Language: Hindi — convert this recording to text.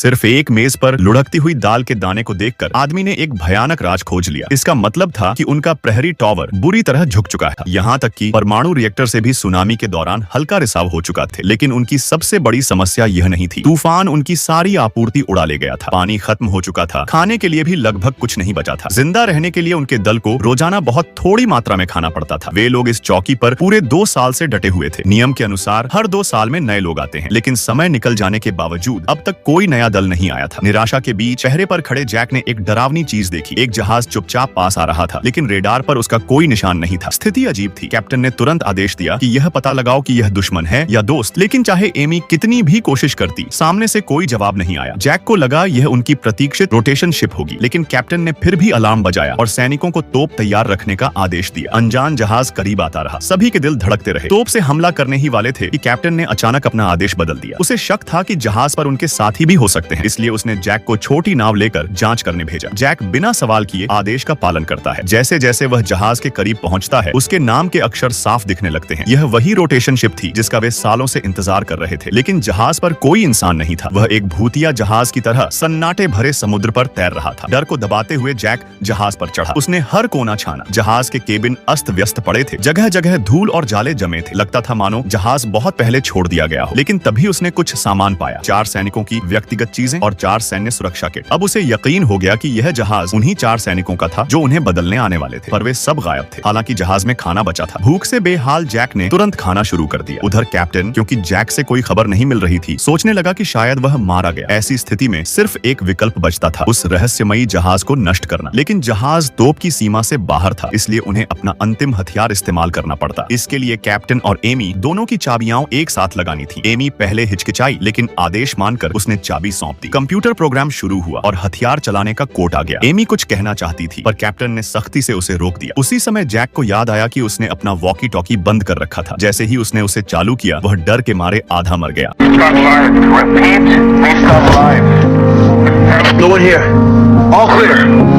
सिर्फ एक मेज पर लुढ़कती हुई दाल के दाने को देखकर आदमी ने एक भयानक राज खोज लिया। इसका मतलब था कि उनका प्रहरी टॉवर बुरी तरह झुक चुका था। यहाँ तक कि परमाणु रिएक्टर से भी सुनामी के दौरान हल्का रिसाव हो चुका थे। लेकिन उनकी सबसे बड़ी समस्या यह नहीं थी। तूफान उनकी सारी आपूर्ति उड़ा ले गया था। पानी खत्म हो चुका था। खाने के लिए भी लगभग कुछ नहीं बचा था। जिंदा रहने के लिए उनके दल को रोजाना बहुत थोड़ी मात्रा में खाना पड़ता था। वे लोग इस चौकी पर पूरे 2 साल से डटे हुए थे। नियम के अनुसार हर 2 साल में नए लोग आते हैं, लेकिन समय निकल जाने के बावजूद अब तक कोई नया दल नहीं आया था। निराशा के बीच पहरे पर खड़े जैक ने एक डरावनी चीज देखी। एक जहाज चुपचाप पास आ रहा था, लेकिन रेडार पर उसका कोई निशान नहीं था। स्थिति अजीब थी। कैप्टन ने तुरंत आदेश दिया कि यह पता लगाओ कि यह दुश्मन है या दोस्त। लेकिन चाहे एमी कितनी भी कोशिश करती, सामने से कोई जवाब नहीं आया। जैक को लगा यह उनकी प्रतीक्षित रोटेशन शिप होगी, लेकिन कैप्टन ने फिर भी अलार्म बजाया और सैनिकों को तोप तैयार रखने का आदेश दिया। अनजान जहाज करीब आता रहा। सभी के दिल धड़कते रहे। तोप से हमला करने ही वाले थे कि कैप्टन ने अचानक अपना आदेश बदल दिया। उसे शक था कि जहाज पर उनके साथी भी हो सकते हैं, इसलिए उसने जैक को छोटी नाव लेकर जांच करने भेजा। जैक बिना सवाल किए आदेश का पालन करता है। जैसे जैसे वह जहाज के करीब पहुंचता है, उसके नाम के अक्षर साफ दिखने लगते हैं। यह वही रोटेशन शिप थी जिसका वे सालों से इंतजार कर रहे थे। लेकिन जहाज पर कोई इंसान नहीं था। वह एक भूतिया जहाज की तरह सन्नाटे भरे समुद्र पर तैर रहा था। डर को दबाते हुए जैक जहाज पर चढ़ा। उसने हर कोना छाना। जहाज के केबिन अस्त व्यस्त पड़े थे। जगह जगह धूल और जाले जमे थे। लगता था मानो जहाज बहुत पहले छोड़ दिया गया हो। लेकिन तभी उसने कुछ सामान पाया। 4 सैनिकों की व्यक्तिगत चीजें और 4 सैन्य सुरक्षा किट। अब उसे यकीन हो गया कि यह जहाज उन्हीं 4 सैनिकों का था जो उन्हें बदलने आने वाले थे। पर वे सब गायब थे। हालांकि जहाज में खाना बचा था। भूख से बेहाल जैक ने तुरंत खाना शुरू कर दिया। उधर कैप्टन, क्योंकि जैक से कोई खबर नहीं मिल रही थी, सोचने लगा कि शायद वह मारा गया। ऐसी स्थिति में सिर्फ एक विकल्प बचता था, उस रहस्यमयी जहाज को नष्ट करना। लेकिन जहाज तोप की सीमा से बाहर था, इसलिए उन्हें अपना अंतिम हथियार इस्तेमाल करना पड़ता। इसके लिए कैप्टन और एमी दोनों की चाबियां एक साथ लगानी थी। एमी पहले हिचकिचाई, लेकिन आदेश मानकर उसने चाबी सौंप दी। कंप्यूटर प्रोग्राम शुरू हुआ और हथियार चलाने का कोड आ गया। एमी कुछ कहना चाहती थी, पर कैप्टन ने सख्ती से उसे रोक दिया। उसी समय जैक को याद आया कि उसने अपना वॉकी टॉकी बंद कर रखा था। जैसे ही उसने उसे चालू किया, वह डर के मारे आधा मर गया। No one here. All clear.